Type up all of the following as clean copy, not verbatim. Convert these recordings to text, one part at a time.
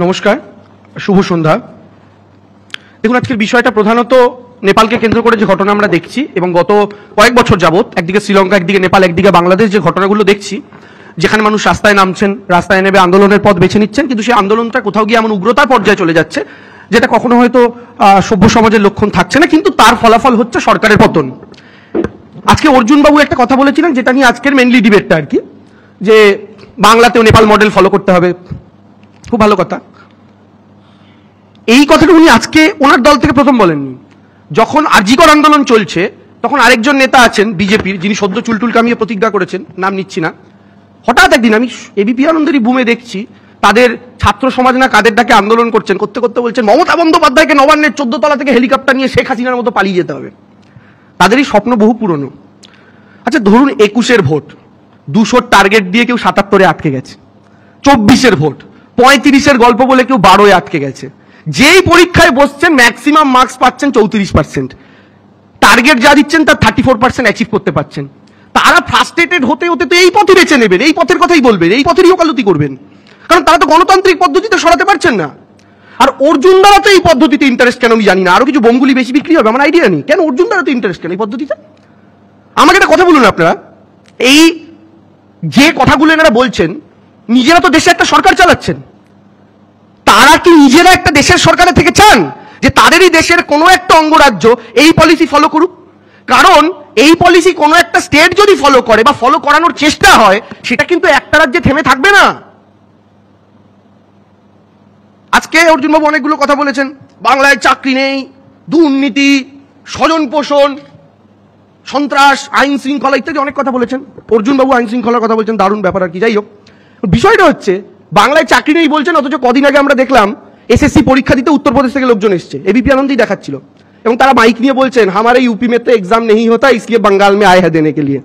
নমস্কার, শুভ সন্ধ্যা। দেখুন, আজকের বিষয়টা প্রধানত নেপালকে কেন্দ্র করে যে ঘটনা আমরা দেখছি এবং গত কয়েক বছর যাবত একদিকে শ্রীলঙ্কা, একদিকে নেপাল, একদিকে বাংলাদেশ, যে ঘটনাগুলো দেখছি, যেখানে মানুষ রাস্তায় নামছেন, রাস্তায় নেমে আন্দোলনের পথ বেছে নিচ্ছেন, কিন্তু সেই আন্দোলনটা কোথাও গিয়ে এমন উগ্রতার পর্যায়ে চলে যাচ্ছে যেটা কখনো হয়তো সভ্য সমাজের লক্ষণ থাকছে না, কিন্তু তার ফলাফল হচ্ছে সরকারের পতন। আজকে অর্জুনবাবু একটা কথা বলেছিলেন, যেটা নিয়ে আজকের মেনলি ডিবেটটা আর কি, যে বাংলাতেও নেপাল মডেল ফলো করতে হবে। খুব ভালো কথা। এই কথাটা উনি আজকে ওনার দল থেকে প্রথম বলেননি। যখন আরজিকর আন্দোলন চলছে তখন আরেকজন নেতা আছেন বিজেপির, যিনি সদ্য চুলটুল কামিয়ে প্রতিজ্ঞা করেছেন, নাম নিচ্ছি না, হঠাৎ একদিন আমি এবিপি আনন্দেরই বুমে দেখছি তাদের ছাত্র সমাজ না কাদের ডাকে আন্দোলন করছেন, করতে করতে বলছেন মমতা বন্দ্যোপাধ্যায়কে নবান্নের 14 তলা থেকে হেলিকপ্টার নিয়ে শেখ হাসিনার মতো পালিয়ে যেতে হবে। তাদেরই স্বপ্ন বহু পুরনো। আচ্ছা, ধরুন 21-এর ভোট 200 টার্গেট দিয়ে কেউ 77-এ আটকে গেছে, 24-এর ভোট 35-এর গল্প বলে কেউ 12-এ আটকে গেছে, যেই পরীক্ষায় বসছেন ম্যাক্সিমাম মার্কস পাচ্ছেন 34%, টার্গেট যা দিচ্ছেন তার 34% অ্যাচিভ করতে পারছেন। তারা ফ্রাস্ট্রেটেড হতে হতে তো এই পথে বেছে নেবেন, এই পথের কথাই বলবেন, এই পথেরই ওকালতি করবেন, কারণ তারা তো গণতান্ত্রিক পদ্ধতিতে সরাতে পারছেন না। আর অর্জুন দ্বারা তো এই পদ্ধতিতে ইন্টারেস্ট কেন আমি জানি না, আরো কিছু বোমগুলি বেশি বিক্রি হবে আমার আইডিয়া নেই, কেন অর্জুন দ্বারা তো ইন্টারেস্ট কেন এই পদ্ধতিতে? আমাকে একটা কথা বলুন আপনারা, এই যে কথাগুলো এনারা বলছেন, নিজেরা তো দেশে একটা সরকার চালাচ্ছেন, তারা কি নিজেরা একটা দেশের সরকারে থেকে চান যে তাদেরই দেশের কোনো একটা অঙ্গরাজ্য এই পলিসি ফলো করুক? কারণ এই পলিসি কোনো একটা স্টেট যদি ফলো করে বা ফলো করানোর চেষ্টা হয়, সেটা কিন্তু একটা রাজ্যে থেমে থাকবে না। আজকে অর্জুনবাবু অনেকগুলো কথা বলেছেন, বাংলায় চাকরি নেই, দুর্নীতি, স্বজন পোষণ, সন্ত্রাস, আইন শৃঙ্খলা ইত্যাদি অনেক কথা বলেছেন। অর্জুনবাবু আইন শৃঙ্খলার কথা বলছেন, দারুণ ব্যাপার আর কি। যাই হোক, বিষয়টা হচ্ছে বাংলায় চাকরি নেই বলছেন, অথচ কদিন আগে আমরা দেখলাম এসএসসি পরীক্ষা দিতে উত্তরপ্রদেশ থেকে লোকজন এসছে, এবিপি আনন্দেই দেখাচ্ছিল, এবং তারা মাইক নিয়ে বলছেন হামারে ইউপি में तो एग्जाम नहीं होता इसलिए बंगाल में आए हैं देने के लिए।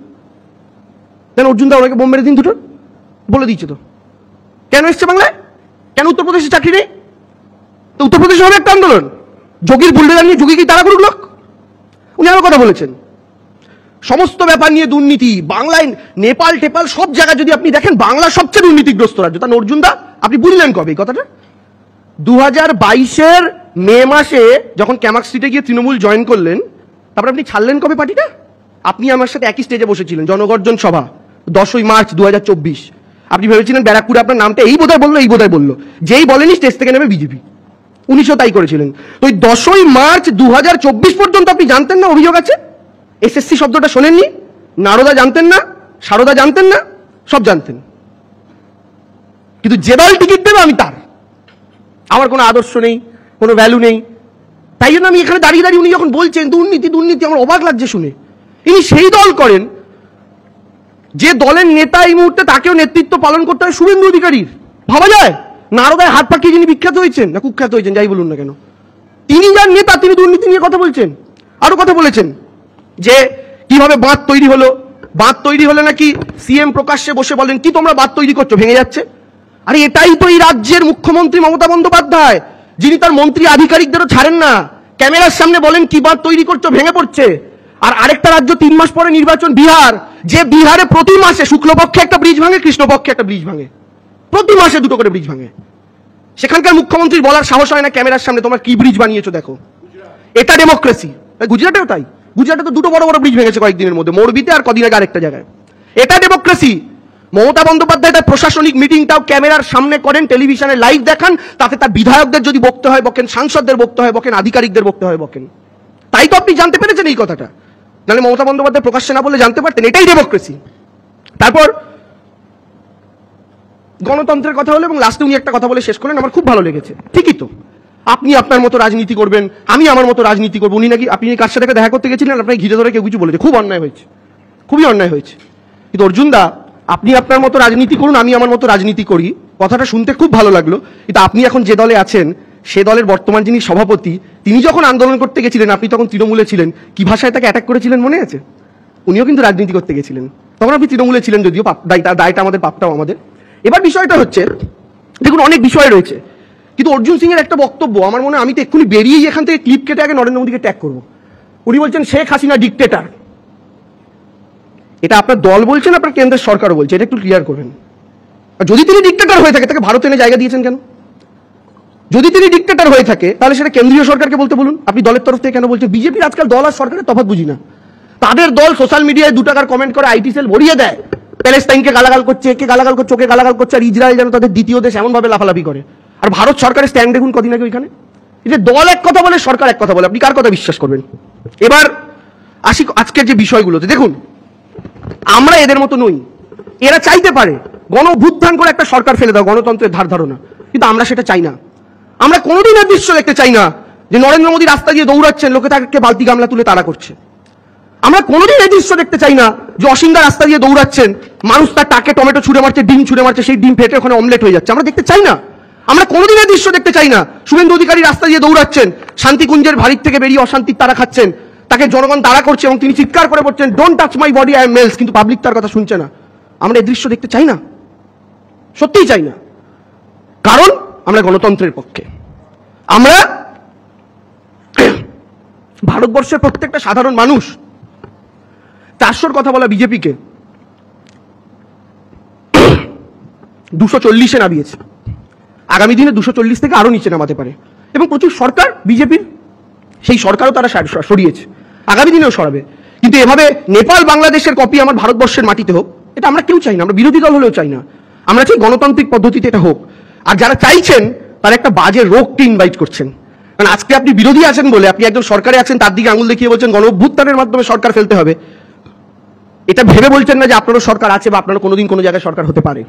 দেন অর্জুন দা ওনাকে বোম মেরে দিন দুটো, বলে দিচ্ছে তো কেন এসছে বাংলায়, কেন উত্তরপ্রদেশে চাকরি নেই? তো উত্তরপ্রদেশে হবে একটা আন্দোলন, যোগীর বুলডোজার নিয়ে, যোগী কি তারা করুক লোক? উনি আরো কথা বলেছেন সমস্ত ব্যাপার নিয়ে দুর্নীতি, বাংলায় নেপাল টেপাল সব জায়গায় যদি আপনি দেখেন বাংলা সবচেয়ে দুর্নীতিগ্রস্ত রাজ্য। তা অর্জুন দা আপনি বুঝলেন কবে এই কথাটা? 2022-এর মে মাসে যখন ক্যামাক স্ট্রিটে গিয়ে তৃণমূল জয়েন করলেন, তারপর আপনি ছাড়লেন কবে পার্টিটা? আপনি আমার সাথে একই স্টেজে বসেছিলেন, জনগর্জন সভা 10ই মার্চ 2024। আপনি ভেবেছিলেন ব্যারাকপুরে আপনার নামটা এই বোধহয় বললো, এই বোধহয় বললো, যেই বলেনি স্টেজ থেকে নেমে বিজেপি। 1900 তাই করেছিলেন। তো ওই 10ই মার্চ 2024 পর্যন্ত আপনি জানতেন না অভিযোগ আছে? এসএসসি শব্দটা শোনেননি? নারদা জানতেন না? সারদা জানতেন না? সব জানতেন। কিন্তু যে দল টিকিট দেবে আমি তার, আমার কোনো আদর্শ নেই, কোনো ভ্যালু নেই। তাই জন্য আমি এখানে দাঁড়িয়ে দাঁড়িয়ে উনি যখন বলছেন দুর্নীতি দুর্নীতি, আমার অবাক লাগছে শুনে। ইনি সেই দল করেন যে দলের নেতা এই মুহূর্তে তাকেও নেতৃত্ব পালন করতে হয় শুভেন্দু অধিকারীর। ভাবা যায়? নারদায় হাত পাকিয়ে যিনি বিখ্যাত হয়েছেন, না কুখ্যাত হয়েছেন, যাই বলুন না কেন, তিনি যার নেতা, তিনি দুর্নীতি নিয়ে কথা বলছেন। আরো কথা বলেছেন যে কিভাবে বাঁধ তৈরি হলো, বাঁধ তৈরি হলে নাকি সিএম প্রকাশ্যে বসে বলেন কি তোমরা বাঁধ তৈরি করছো, ভেঙে যাচ্ছে। আরে এটাই তো এই রাজ্যের মুখ্যমন্ত্রী মমতা বন্দ্যোপাধ্যায়, যিনি তার মন্ত্রী আধিকারিকদেরও ছাড়েন না, ক্যামেরার সামনে বলেন কি বাঁধ তৈরি করছো, ভেঙে পড়ছে। আর আরেকটা রাজ্য 3 মাস পরে নির্বাচন, বিহার, যে বিহারে প্রতি মাসে শুক্লপক্ষে একটা ব্রিজ ভাঙে, কৃষ্ণপক্ষে একটা ব্রিজ ভাঙে, প্রতি মাসে 2টো করে ব্রিজ ভাঙে। সেখানকার মুখ্যমন্ত্রীর বলার সাহস হয় না ক্যামেরার সামনে তোমরা কি ব্রিজ বানিয়েছো দেখো। এটা ডেমোক্রেসি। গুজরাটেও তাই, গুজরাটে তো 2টো বড় বড় ব্রিজ ভেঙেছে কয়েকদিনের মধ্যে, মোরবিতে আর কদিন আগে আরেকটা জায়গায়। এটা ডেমোক্রেসি। মমতা বন্দ্যোপাধ্যায় তার প্রশাসনিক মিটিংটাও ক্যামেরার সামনে করেন, টেলিভিশনে লাইভ দেখান, তাতে তার বিধায়কদের যদি বকতে হয় বকেন, সাংসদদের বকতে হয় বকেন, আধিকারিকদের বকতে হয় বকেন। তাই তো আপনি জানতে পেরেছেন এই কথাটা, নাহলে মমতা বন্দ্যোপাধ্যায় প্রকাশ্যে না বললে জানতে পারতেন। এটাই ডেমোক্রেসি। তারপর গণতন্ত্রের কথা হলো এবং লাস্টে উনি একটা কথা বলে শেষ করেন, আমার খুব ভালো লেগেছে। ঠিকই তো, আপনি আপনার মতো রাজনীতি করবেন, আমি আমার মতো রাজনীতি করবো। উনি নাকি আপনি কার সাথে দেখা করতে গেছিলেন, আপনাকে ঘিরে ধরে কেউ কিছু বলেছে, খুব অন্যায় হয়েছে, খুবই অন্যায় হয়েছে। কিন্তু অর্জুন দা আপনি আপনার মতো রাজনীতি করুন, আমি আমার মতো রাজনীতি করি, কথাটা শুনতে খুব ভালো লাগলো। কিন্তু আপনি এখন যে দলে আছেন সে দলের বর্তমান যিনি সভাপতি, তিনি যখন আন্দোলন করতে গেছিলেন আপনি তখন তৃণমূলে ছিলেন, কি ভাষায় তাকে অ্যাটাক করেছিলেন মনে আছে? উনিও কিন্তু রাজনীতি করতে গেছিলেন, তখন আপনি তৃণমূলে ছিলেন, যদিও দায়টা আমাদের, পাপটাও আমাদের। এবার বিষয়টা হচ্ছে, দেখুন অনেক বিষয় রয়েছে, কিন্তু অর্জুন সিং এর একটা বক্তব্য আমার মনে হয়, আমি তো এক্ষুনি বেরিয়েই এখান থেকে ক্লিপ কেটে আগে নরেন্দ্র মোদীকে ট্যাগ করবো। উনি বলছেন শেখ হাসিনা ডিক্টেটার। এটা আপনার দল বলছেন, আপনার কেন্দ্রের সরকারও বলছে, এটা একটু ক্লিয়ার করবেন। আর যদি তিনি ডিক্টেটর হয়ে থাকে তাকে ভারত এনে জায়গা দিয়েছেন কেন? যদি তিনি ডিক্টেটর হয়ে থাকে তাহলে সেটা কেন্দ্রীয় সরকারকে বলতে বলুন। আপনি দলের তরফ থেকে কেন বলছেন? বিজেপির আজকাল দল আর সরকারের তফাৎ বুঝি না। তাদের দল সোশ্যাল মিডিয়ায় 2 টাকার কমেন্ট করে আইটি সেল ভরিয়ে দেয়, প্যালেস্তাইনকে গালাগাল করছে, একে গালাগাল করছে, ওকে গালাগাল করছে, আর ইসরায়েল যেন তাদের দ্বিতীয় দেশ এমন ভাবে লাফালাফি করে। আর ভারত সরকারের স্ট্যান্ড দেখুন কদিন আগে ওইখানে। যে দল এক কথা বলে, সরকার এক কথা বলে, আপনি কার কথা বিশ্বাস করবেন? এবার আসি আজকের যে বিষয়গুলোতে। দেখুন, আমরা এদের মতো নই। এরা চাইতে পারে গণ অভ্যুত্থান করে একটা সরকার ফেলে দাও, গণতন্ত্রের ধার ধারণা, কিন্তু আমরা সেটা চাই না। আমরা কোনোদিন এর দৃশ্য দেখতে চাই না যে নরেন্দ্র মোদী রাস্তা দিয়ে দৌড়াচ্ছেন, লোকে তাকে বালতি গামলা তুলে তাড়া করছে। আমরা কোনোদিন এই দৃশ্য দেখতে চাই না যে অসিন্দা রাস্তা দিয়ে দৌড়াচ্ছেন, মানুষ তার টাকে টমেটো ছুঁড়ে মারছে, ডিম ছুঁড়ে মারছে, সেই ডিম ফেটে ওখানে অমলেট হয়ে যাচ্ছে। আমরা দেখতে চাই না। আমরা কোনোদিন এই দৃশ্য দেখতে চাই না শুভেন্দু অধিকারী রাস্তা দিয়ে দৌড়াচ্ছেন, শান্তিকুঞ্জের ভারিক থেকে বেরিয়ে অশান্তির তারা খাচ্ছেন, তাকে জনগণ তাড়া করছে এবং তিনি চিৎকার করে বলছেন don't touch my body, I am males, কিন্তু পাবলিক তার কথা শুনছে না। আমরা এই দৃশ্য দেখতে চাই না, সত্যিই চাই না, কারণ আমরা গণতন্ত্রের পক্ষে। আমরা ভারতবর্ষের প্রত্যেকটা সাধারণ মানুষ 400-র কথা বলা বিজেপিকে 240-এ নামিয়েছে। আগামী দিনে 240 থেকে আরো নিচে নামাতে পারে, এবং প্রচুর সরকার বিজেপির, সেই সরকারও তারা সরিয়েছে, আগামী দিনেও সরাবে। কিন্তু এভাবে নেপাল বাংলাদেশের কপি আমার ভারতবর্ষের মাটিতে হোক, এটা আমরা কেউ চাই না। আমরা বিরোধী দল হলেও চাই না। আমরা চাই গণতান্ত্রিক পদ্ধতিতে এটা হোক। আর যারা চাইছেন তারা একটা বাজে রোগকে ইনভাইট করছেন। কারণ আজকে আপনি বিরোধী আছেন বলে, আপনি একজন সরকারে আছেন, তার দিকে আঙুল দেখিয়ে বলছেন গণ অভ্যুত্থানের মাধ্যমে সরকার ফেলতে হবে। এটা ভেবে বলছেন না যে আপনারও সরকার আছে বা আপনারও কোনোদিন কোনো জায়গায় সরকার হতে পারে।